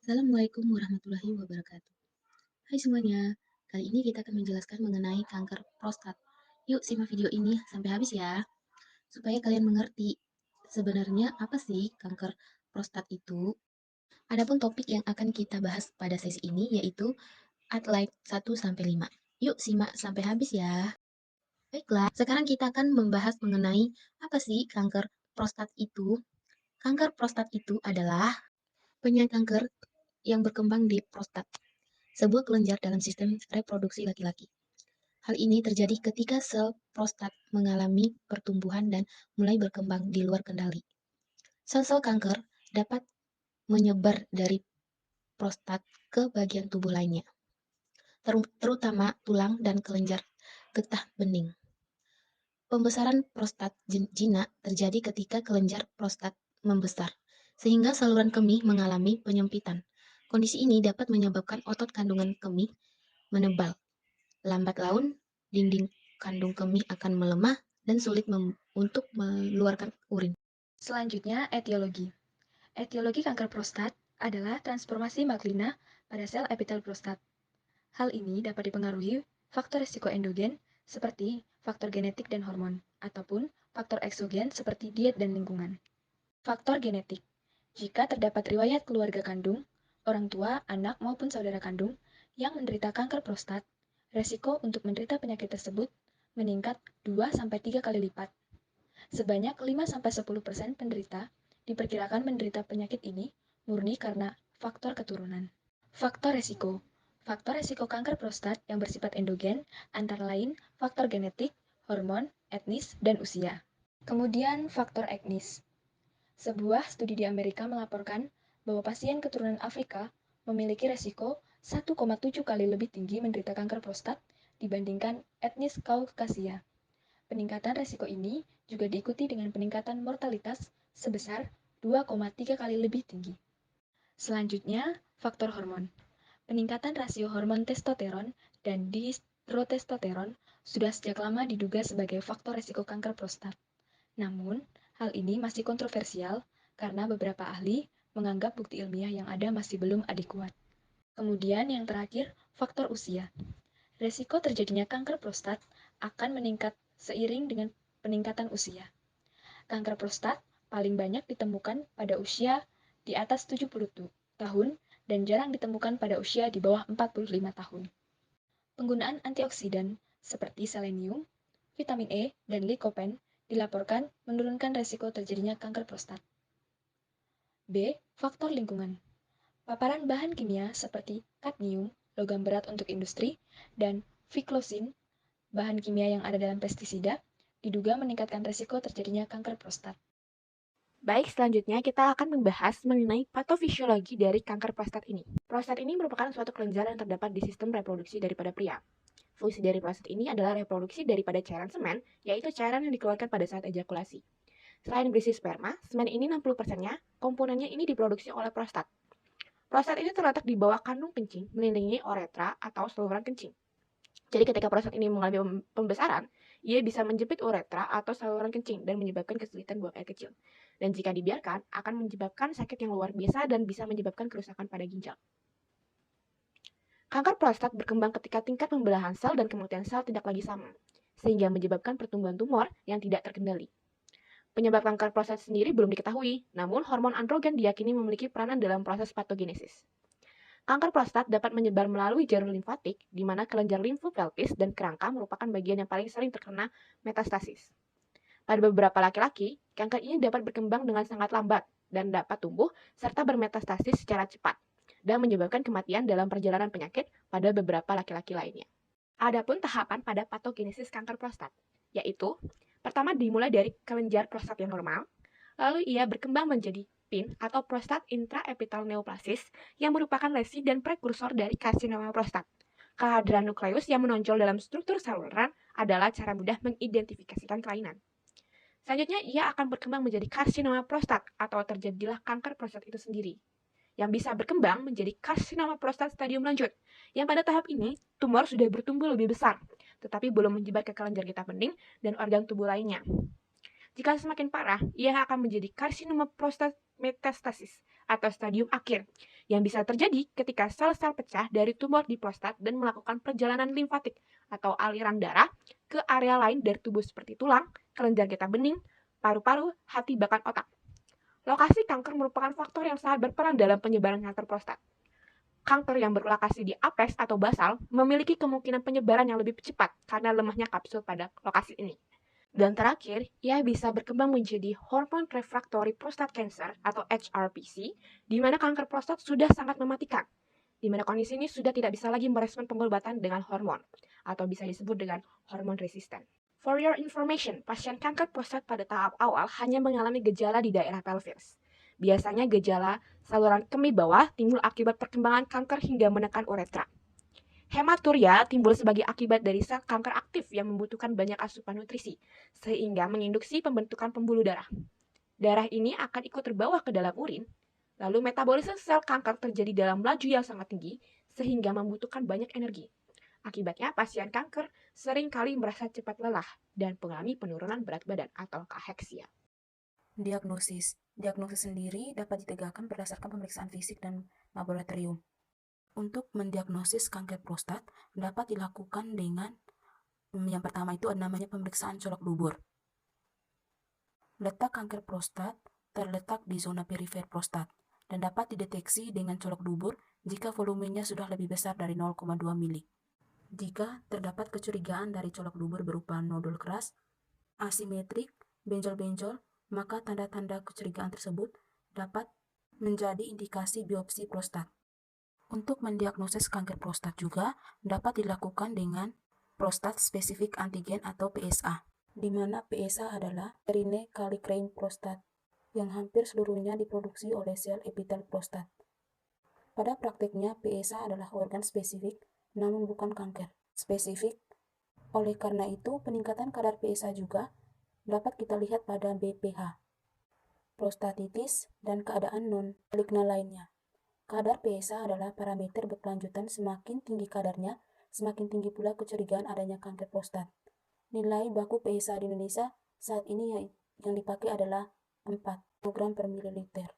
Assalamualaikum warahmatullahi wabarakatuh. Hai semuanya, kali ini kita akan menjelaskan mengenai kanker prostat. Yuk simak video ini sampai habis ya, supaya kalian mengerti sebenarnya apa sih kanker prostat itu. Adapun topik yang akan kita bahas pada sesi ini yaitu Outline 1-5. Yuk simak sampai habis ya. Baiklah, sekarang kita akan membahas mengenai apa sih kanker prostat itu. Kanker prostat itu adalah penyakit kanker yang berkembang di prostat, sebuah kelenjar dalam sistem reproduksi laki-laki. Hal ini terjadi ketika sel prostat mengalami pertumbuhan dan mulai berkembang di luar kendali. Sel-sel kanker dapat menyebar dari prostat ke bagian tubuh lainnya, terutama tulang dan kelenjar getah bening. Pembesaran prostat jinak terjadi ketika kelenjar prostat membesar, sehingga saluran kemih mengalami penyempitan. Kondisi ini dapat menyebabkan otot kandungan kemih menebal. Lambat laun, dinding kandung kemih akan melemah dan sulit untuk mengeluarkan urin. Selanjutnya, etiologi. Etiologi kanker prostat adalah transformasi maklina pada sel epitel prostat. Hal ini dapat dipengaruhi faktor risiko endogen seperti faktor genetik dan hormon, ataupun faktor eksogen seperti diet dan lingkungan. Faktor genetik. Jika terdapat riwayat keluarga kandung, orang tua, anak, maupun saudara kandung yang menderita kanker prostat, resiko untuk menderita penyakit tersebut meningkat 2-3 kali lipat. Sebanyak 5-10% penderita diperkirakan menderita penyakit ini murni karena faktor keturunan. Faktor resiko. Faktor resiko kanker prostat yang bersifat endogen antara lain faktor genetik, hormon, etnis, dan usia. Kemudian faktor etnis. Sebuah studi di Amerika melaporkan bahwa pasien keturunan Afrika memiliki resiko 1,7 kali lebih tinggi menderita kanker prostat dibandingkan etnis Kaukasia. Peningkatan resiko ini juga diikuti dengan peningkatan mortalitas sebesar 2,3 kali lebih tinggi. Selanjutnya, faktor hormon. Peningkatan rasio hormon testosteron dan dihidrotestosteron sudah sejak lama diduga sebagai faktor resiko kanker prostat. Namun, hal ini masih kontroversial karena beberapa ahli menganggap bukti ilmiah yang ada masih belum adekuat. Kemudian yang terakhir, faktor usia. Resiko terjadinya kanker prostat akan meningkat seiring dengan peningkatan usia. Kanker prostat paling banyak ditemukan pada usia di atas 70 tahun dan jarang ditemukan pada usia di bawah 45 tahun. Penggunaan antioksidan seperti selenium, vitamin E, dan likopen dilaporkan menurunkan resiko terjadinya kanker prostat. B. Faktor lingkungan. Paparan bahan kimia seperti kadmium, logam berat untuk industri, dan viklosin, bahan kimia yang ada dalam pestisida, diduga meningkatkan resiko terjadinya kanker prostat. Baik, selanjutnya kita akan membahas mengenai patofisiologi dari kanker prostat ini. Prostat ini merupakan suatu kelenjar yang terdapat di sistem reproduksi daripada pria. Fungsi dari prostat ini adalah reproduksi daripada cairan semen, yaitu cairan yang dikeluarkan pada saat ejakulasi. Selain berisi sperma, semen ini 60%-nya, komponennya ini diproduksi oleh prostat. Prostat ini terletak di bawah kandung kencing, mengelilingi uretra atau saluran kencing. Jadi ketika prostat ini mengalami pembesaran, ia bisa menjepit uretra atau saluran kencing dan menyebabkan kesulitan buang air kecil. Dan jika dibiarkan, akan menyebabkan sakit yang luar biasa dan bisa menyebabkan kerusakan pada ginjal. Kanker prostat berkembang ketika tingkat pembelahan sel dan kematian sel tidak lagi sama, sehingga menyebabkan pertumbuhan tumor yang tidak terkendali. Penyebab kanker prostat sendiri belum diketahui, namun hormon androgen diyakini memiliki peranan dalam proses patogenesis. Kanker prostat dapat menyebar melalui jalur limfatik, di mana kelenjar limfopelvis dan kerangka merupakan bagian yang paling sering terkena metastasis. Pada beberapa laki-laki, kanker ini dapat berkembang dengan sangat lambat dan dapat tumbuh serta bermetastasis secara cepat dan menyebabkan kematian dalam perjalanan penyakit pada beberapa laki-laki lainnya. Adapun tahapan pada patogenesis kanker prostat, yaitu pertama dimulai dari kelenjar prostat yang normal, lalu ia berkembang menjadi PIN atau prostat intraepitel neoplasis yang merupakan lesi dan prekursor dari karsinoma prostat. Kehadiran nukleus yang menonjol dalam struktur saluran adalah cara mudah mengidentifikasikan kelainan. Selanjutnya, ia akan berkembang menjadi karsinoma prostat atau terjadilah kanker prostat itu sendiri, yang bisa berkembang menjadi karsinoma prostat stadium lanjut, yang pada tahap ini tumor sudah bertumbuh lebih besar, tetapi belum menyebar ke kelenjar getah bening dan organ tubuh lainnya. Jika semakin parah, ia akan menjadi karsinoma prostat metastasis atau stadium akhir, yang bisa terjadi ketika sel-sel pecah dari tumor di prostat dan melakukan perjalanan limfatik atau aliran darah ke area lain dari tubuh seperti tulang, kelenjar getah bening, paru-paru, hati, bahkan otak. Lokasi kanker merupakan faktor yang sangat berperan dalam penyebaran kanker prostat. Kanker yang berlokasi di apex atau basal memiliki kemungkinan penyebaran yang lebih cepat karena lemahnya kapsul pada lokasi ini. Dan terakhir, ia bisa berkembang menjadi hormone refractory prostate cancer atau HRPC, di mana kanker prostat sudah sangat mematikan, di mana kondisi ini sudah tidak bisa lagi merespon pengobatan dengan hormon, atau bisa disebut dengan hormon resisten. For your information, pasien kanker prostat pada tahap awal hanya mengalami gejala di daerah pelvis. Biasanya gejala saluran kemih bawah timbul akibat perkembangan kanker hingga menekan uretra. Hematuria timbul sebagai akibat dari sel kanker aktif yang membutuhkan banyak asupan nutrisi, sehingga menginduksi pembentukan pembuluh darah. Darah ini akan ikut terbawa ke dalam urin, lalu metabolisme sel kanker terjadi dalam laju yang sangat tinggi, sehingga membutuhkan banyak energi. Akibatnya, pasien kanker sering kali merasa cepat lelah dan mengalami penurunan berat badan atau kaheksia. Diagnosis. Diagnosis sendiri dapat ditegakkan berdasarkan pemeriksaan fisik dan laboratorium. Untuk mendiagnosis kanker prostat dapat dilakukan dengan yang pertama itu namanya pemeriksaan colok dubur. Letak kanker prostat terletak di zona perifer prostat dan dapat dideteksi dengan colok dubur jika volumenya sudah lebih besar dari 0,2 mili. Jika terdapat kecurigaan dari colok dubur berupa nodul keras, asimetrik, benjol-benjol, maka tanda-tanda kecurigaan tersebut dapat menjadi indikasi biopsi prostat. Untuk mendiagnosis kanker prostat juga dapat dilakukan dengan prostat spesifik antigen atau PSA, di mana PSA adalah Perine kallikrein prostat yang hampir seluruhnya diproduksi oleh sel epitel prostat. Pada praktiknya, PSA adalah organ spesifik namun bukan kanker spesifik. Oleh karena itu, peningkatan kadar PSA juga dapat kita lihat pada BPH, prostatitis, dan keadaan non-maligna lainnya. Kadar PSA adalah parameter berkelanjutan, semakin tinggi kadarnya, semakin tinggi pula kecurigaan adanya kanker prostat. Nilai baku PSA di Indonesia saat ini yang dipakai adalah 4 mg per mililiter.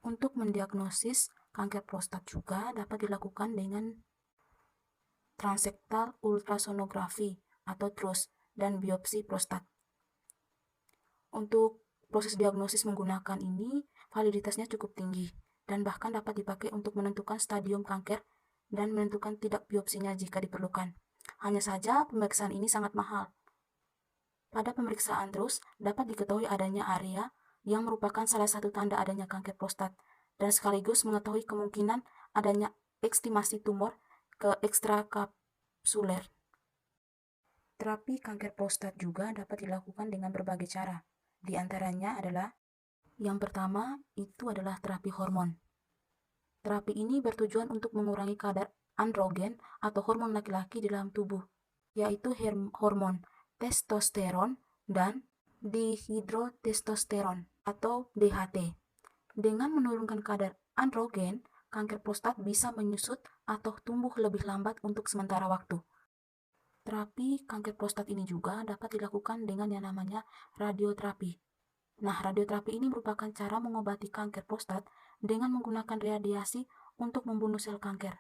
Untuk mendiagnosis kanker prostat juga dapat dilakukan dengan transrektal ultrasonografi atau TRUS dan biopsi prostat. Untuk proses diagnosis menggunakan ini, validitasnya cukup tinggi dan bahkan dapat dipakai untuk menentukan stadium kanker dan menentukan tidak biopsinya jika diperlukan. Hanya saja pemeriksaan ini sangat mahal. Pada pemeriksaan TRUS dapat diketahui adanya area yang merupakan salah satu tanda adanya kanker prostat dan sekaligus mengetahui kemungkinan adanya estimasi tumor ke ekstrakapsuler. Terapi kanker prostat juga dapat dilakukan dengan berbagai cara. Di antaranya adalah yang pertama itu adalah terapi hormon. Terapi ini bertujuan untuk mengurangi kadar androgen atau hormon laki-laki di dalam tubuh, yaitu hormon testosteron dan dihidrotestosteron atau DHT. Dengan menurunkan kadar androgen, kanker prostat bisa menyusut atau tumbuh lebih lambat untuk sementara waktu. Terapi kanker prostat ini juga dapat dilakukan dengan yang namanya radioterapi. Nah, radioterapi ini merupakan cara mengobati kanker prostat dengan menggunakan radiasi untuk membunuh sel kanker.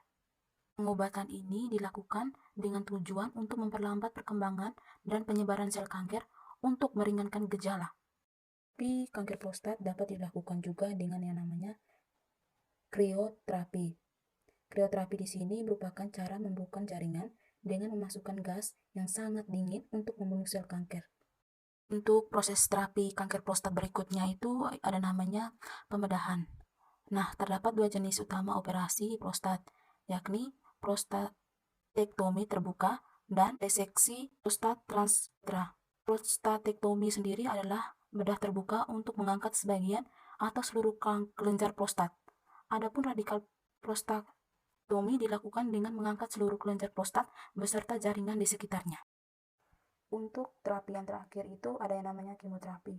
Pengobatan ini dilakukan dengan tujuan untuk memperlambat perkembangan dan penyebaran sel kanker untuk meringankan gejala. Tapi kanker prostat dapat dilakukan juga dengan yang namanya krioterapi. Krioterapi di sini merupakan cara membuka jaringan dengan memasukkan gas yang sangat dingin untuk membunuh sel kanker. Untuk proses terapi kanker prostat berikutnya itu ada namanya pembedahan. Nah, terdapat 2 jenis utama operasi prostat, yakni prostatektomi terbuka dan reseksi prostat transrektal. Prostatektomi sendiri adalah bedah terbuka untuk mengangkat sebagian atau seluruh kelenjar prostat. Adapun radikal prostatektomi dilakukan dengan mengangkat seluruh kelenjar prostat beserta jaringan di sekitarnya. Untuk terapi yang terakhir itu ada yang namanya kemoterapi.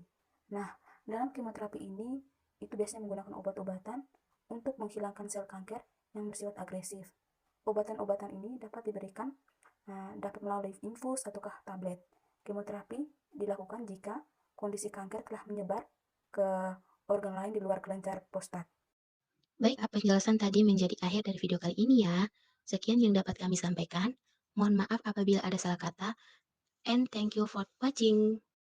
Nah, dalam kemoterapi ini itu biasanya menggunakan obat-obatan untuk menghilangkan sel kanker yang bersifat agresif. Obatan-obatan ini dapat diberikan dapat melalui infus ataukah tablet. Kemoterapi dilakukan jika kondisi kanker telah menyebar ke organ lain di luar kelenjar prostat. Baik, penjelasan tadi menjadi akhir dari video kali ini ya. Sekian yang dapat kami sampaikan. Mohon maaf apabila ada salah kata, and thank you for watching.